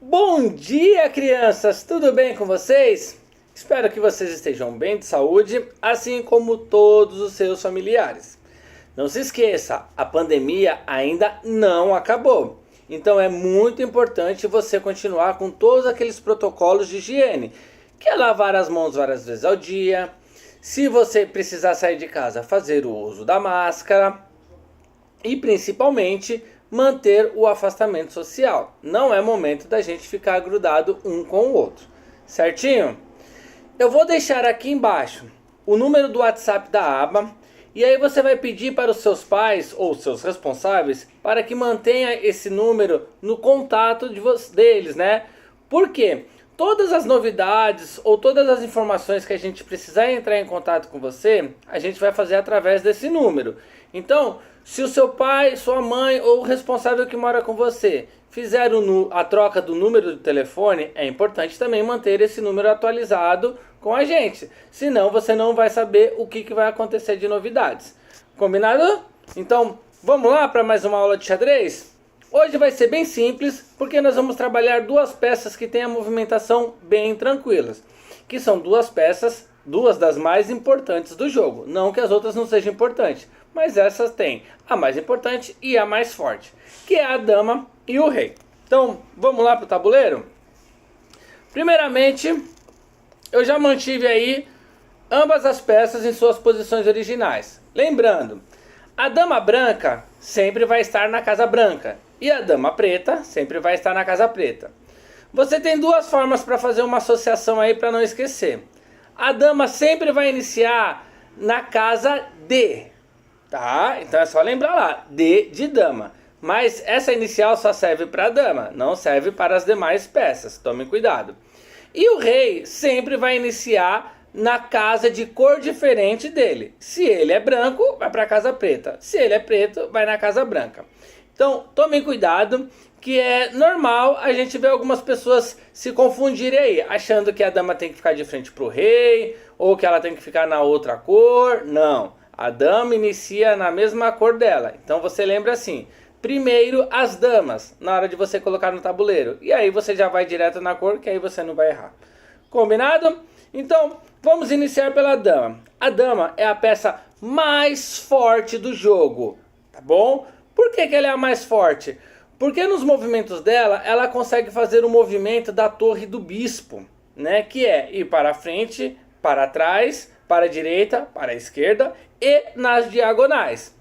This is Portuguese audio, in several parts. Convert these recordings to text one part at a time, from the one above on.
Bom dia, crianças! Tudo bem com vocês? Espero que vocês estejam bem de saúde, assim como todos os seus familiares. Não se esqueça, a pandemia ainda não acabou. Então é muito importante você continuar com todos aqueles protocolos de higiene, que é lavar as mãos várias vezes ao dia. Se você precisar sair de casa, fazer o uso da máscara e principalmente manter o afastamento social. Não é momento da gente ficar grudado um com o outro, certinho? Eu vou deixar aqui embaixo o número do WhatsApp da aba e aí você vai pedir para os seus pais ou seus responsáveis para que mantenha esse número no contato deles, né? Por quê? Todas as novidades ou todas as informações que a gente precisar entrar em contato com você, a gente vai fazer através desse número. Então, se o seu pai, sua mãe ou o responsável que mora com você fizeram a troca do número do telefone, é importante também manter esse número atualizado com a gente. Senão você não vai saber o que vai acontecer de novidades. Combinado? Então, vamos lá para mais uma aula de xadrez? Hoje vai ser bem simples, porque nós vamos trabalhar duas peças que têm a movimentação bem tranquilas. Que são duas peças, duas das mais importantes do jogo. Não que as outras não sejam importantes, mas essas têm a mais importante e a mais forte, que é a dama e o rei. Então, vamos lá para o tabuleiro? Primeiramente, eu já mantive aí ambas as peças em suas posições originais. Lembrando, a dama branca sempre vai estar na casa branca e a dama preta sempre vai estar na casa preta. Você tem duas formas para fazer uma associação aí para não esquecer. A dama sempre vai iniciar na casa D, tá? Então é só lembrar lá, D de dama. Mas essa inicial só serve para a dama, não serve para as demais peças, tome cuidado. E o rei sempre vai iniciar na casa de cor diferente dele. Se ele é branco, vai para a casa preta. Se ele é preto, vai na casa branca. Então, tomem cuidado, que é normal a gente ver algumas pessoas se confundirem aí, achando que a dama tem que ficar de frente para o rei, ou que ela tem que ficar na outra cor. Não, a dama inicia na mesma cor dela. Então você lembra assim, primeiro as damas, na hora de você colocar no tabuleiro. E aí você já vai direto na cor, que aí você não vai errar. Combinado? Então, vamos iniciar pela dama. A dama é a peça mais forte do jogo, tá bom? Por que ela é a mais forte? Porque nos movimentos dela, ela consegue fazer o movimento da torre do bispo, né? Que é ir para frente, para trás, para a direita, para a esquerda e nas diagonais.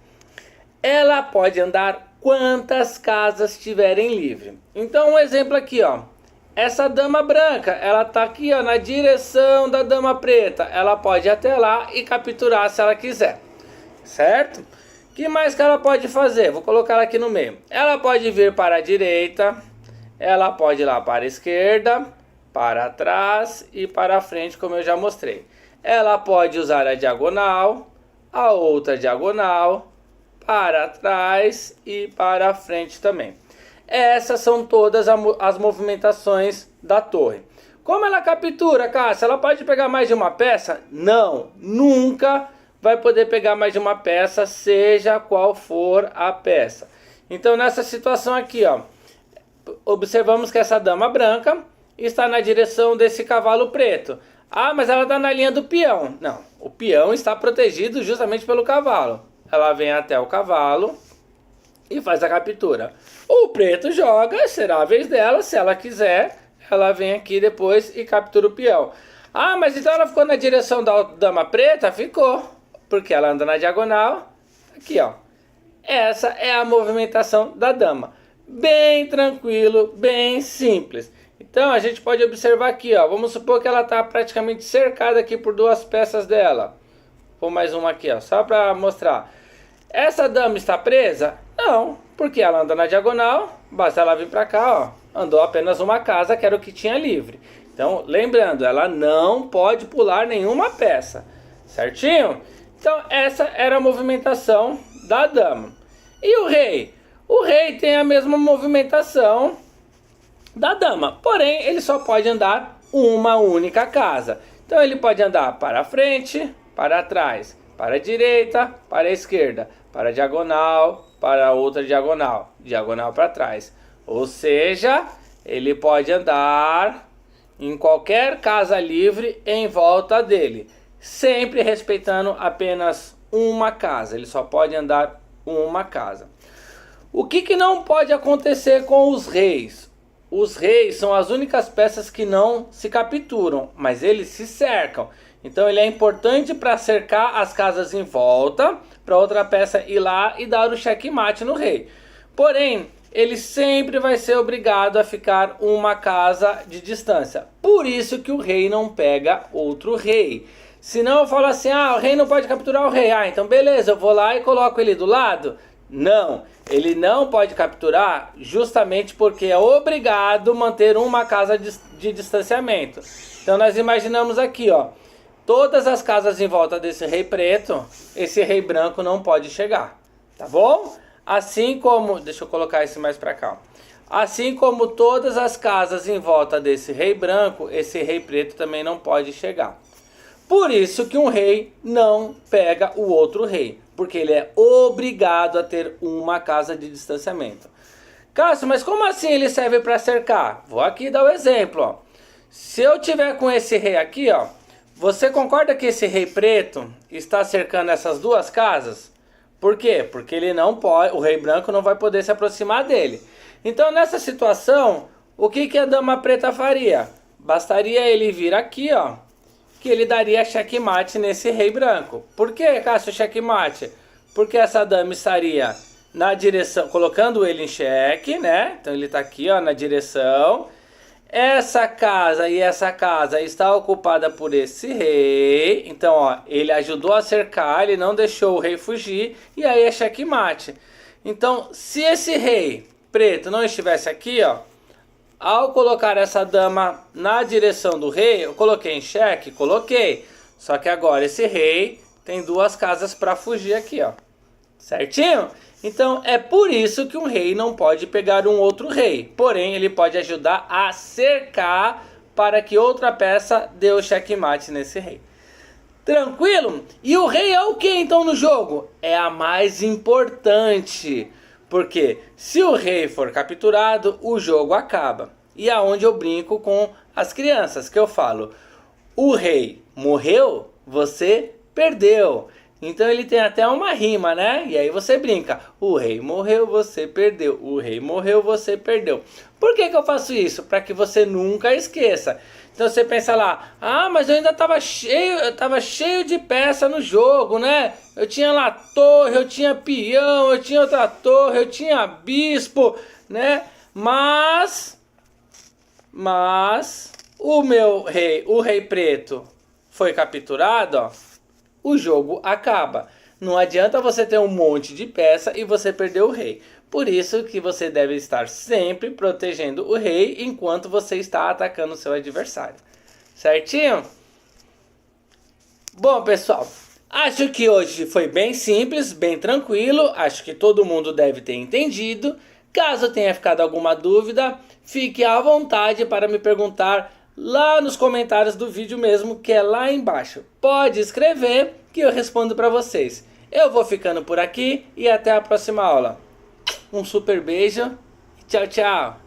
Ela pode andar quantas casas tiverem livre. Então, um exemplo aqui, ó. Essa dama branca, ela tá aqui, ó, na direção da dama preta. Ela pode ir até lá e capturar se ela quiser, certo? O que mais que ela pode fazer? Vou colocar ela aqui no meio. Ela pode vir para a direita, ela pode ir lá para a esquerda, para trás e para a frente, como eu já mostrei. Ela pode usar a diagonal, a outra diagonal, para trás e para a frente também. Essas são todas as movimentações da torre. Como ela captura, Cássia? Ela pode pegar mais de uma peça? Não, nunca vai poder pegar mais de uma peça, seja qual for a peça. Então nessa situação aqui, ó, observamos que essa dama branca está na direção desse cavalo preto. Ah, mas ela está na linha do peão. Não, o peão está protegido justamente pelo cavalo. Ela vem até o cavalo e faz a captura. O preto joga, será a vez dela, se ela quiser, ela vem aqui depois e captura o peão. Ah, mas então ela ficou na direção da dama preta? Ficou, porque ela anda na diagonal. Aqui, ó. Essa é a movimentação da dama. Bem tranquilo, bem simples. Então a gente pode observar aqui, ó. Vamos supor que ela está praticamente cercada aqui por duas peças dela. Vou mais uma aqui, ó, só para mostrar. Essa dama está presa? Não, porque ela anda na diagonal, basta ela vir para cá, ó. Andou apenas uma casa, que era o que tinha livre. Então, lembrando, ela não pode pular nenhuma peça, certinho? Então, essa era a movimentação da dama. E o rei? O rei tem a mesma movimentação da dama, porém, ele só pode andar uma única casa. Então, ele pode andar para frente, para trás, para a direita, para a esquerda, para a diagonal, para outra diagonal, diagonal para trás. Ou seja, ele pode andar em qualquer casa livre em volta dele, sempre respeitando apenas uma casa. Ele só pode andar uma casa. O que não pode acontecer com os reis? Os reis são as únicas peças que não se capturam, mas eles se cercam. Então ele é importante para cercar as casas em volta, para outra peça ir lá e dar o checkmate no rei. Porém, ele sempre vai ser obrigado a ficar uma casa de distância. Por isso que o rei não pega outro rei. Senão eu falo assim, o rei não pode capturar o rei. Então beleza, eu vou lá e coloco ele do lado. Não, ele não pode capturar justamente porque é obrigado a manter uma casa de distanciamento. Então nós imaginamos aqui, todas as casas em volta desse rei preto, esse rei branco não pode chegar, tá bom? Assim como, deixa eu colocar esse mais pra cá. Assim como todas as casas em volta desse rei branco, esse rei preto também não pode chegar. Por isso que um rei não pega o outro rei, porque ele é obrigado a ter uma casa de distanciamento. Cássio, mas como assim ele serve para cercar? Vou aqui dar o exemplo, Se eu tiver com esse rei aqui, você concorda que esse rei preto está cercando essas duas casas? Por quê? Porque ele não pode, o rei branco não vai poder se aproximar dele. Então nessa situação, o que a dama preta faria? Bastaria ele vir aqui, que ele daria checkmate nesse rei branco. Por que, Cássio, checkmate? Porque essa dama estaria na direção, colocando ele em xeque, né? Então ele está aqui, na direção. Essa casa e essa casa está ocupada por esse rei. Então, ele ajudou a cercar, ele não deixou o rei fugir. E aí é checkmate. Então, se esse rei preto não estivesse aqui, ao colocar essa dama na direção do rei, eu coloquei em xeque? Coloquei. Só que agora esse rei tem duas casas para fugir aqui, certinho? Então é por isso que um rei não pode pegar um outro rei. Porém, ele pode ajudar a cercar para que outra peça dê o checkmate nesse rei. Tranquilo? E o rei é o que então no jogo? É a mais importante. Porque se o rei for capturado, o jogo acaba. E é onde eu brinco com as crianças, que eu falo: o rei morreu, você perdeu. Então ele tem até uma rima, né? E aí você brinca: o rei morreu, você perdeu. O rei morreu, você perdeu. Por que eu faço isso? Para que você nunca esqueça. Então você pensa lá: mas eu ainda estava cheio de peça no jogo, né? Eu tinha lá torre, eu tinha peão, eu tinha outra torre, eu tinha bispo, né? Mas o meu rei, o rei preto, foi capturado, o jogo acaba. Não adianta você ter um monte de peça e você perder o rei. Por isso que você deve estar sempre protegendo o rei enquanto você está atacando o seu adversário. Certinho? Bom, pessoal, acho que hoje foi bem simples, bem tranquilo. Acho que todo mundo deve ter entendido. Caso tenha ficado alguma dúvida, fique à vontade para me perguntar lá nos comentários do vídeo mesmo, que é lá embaixo. Pode escrever que eu respondo para vocês. Eu vou ficando por aqui e até a próxima aula. Um super beijo e tchau, tchau!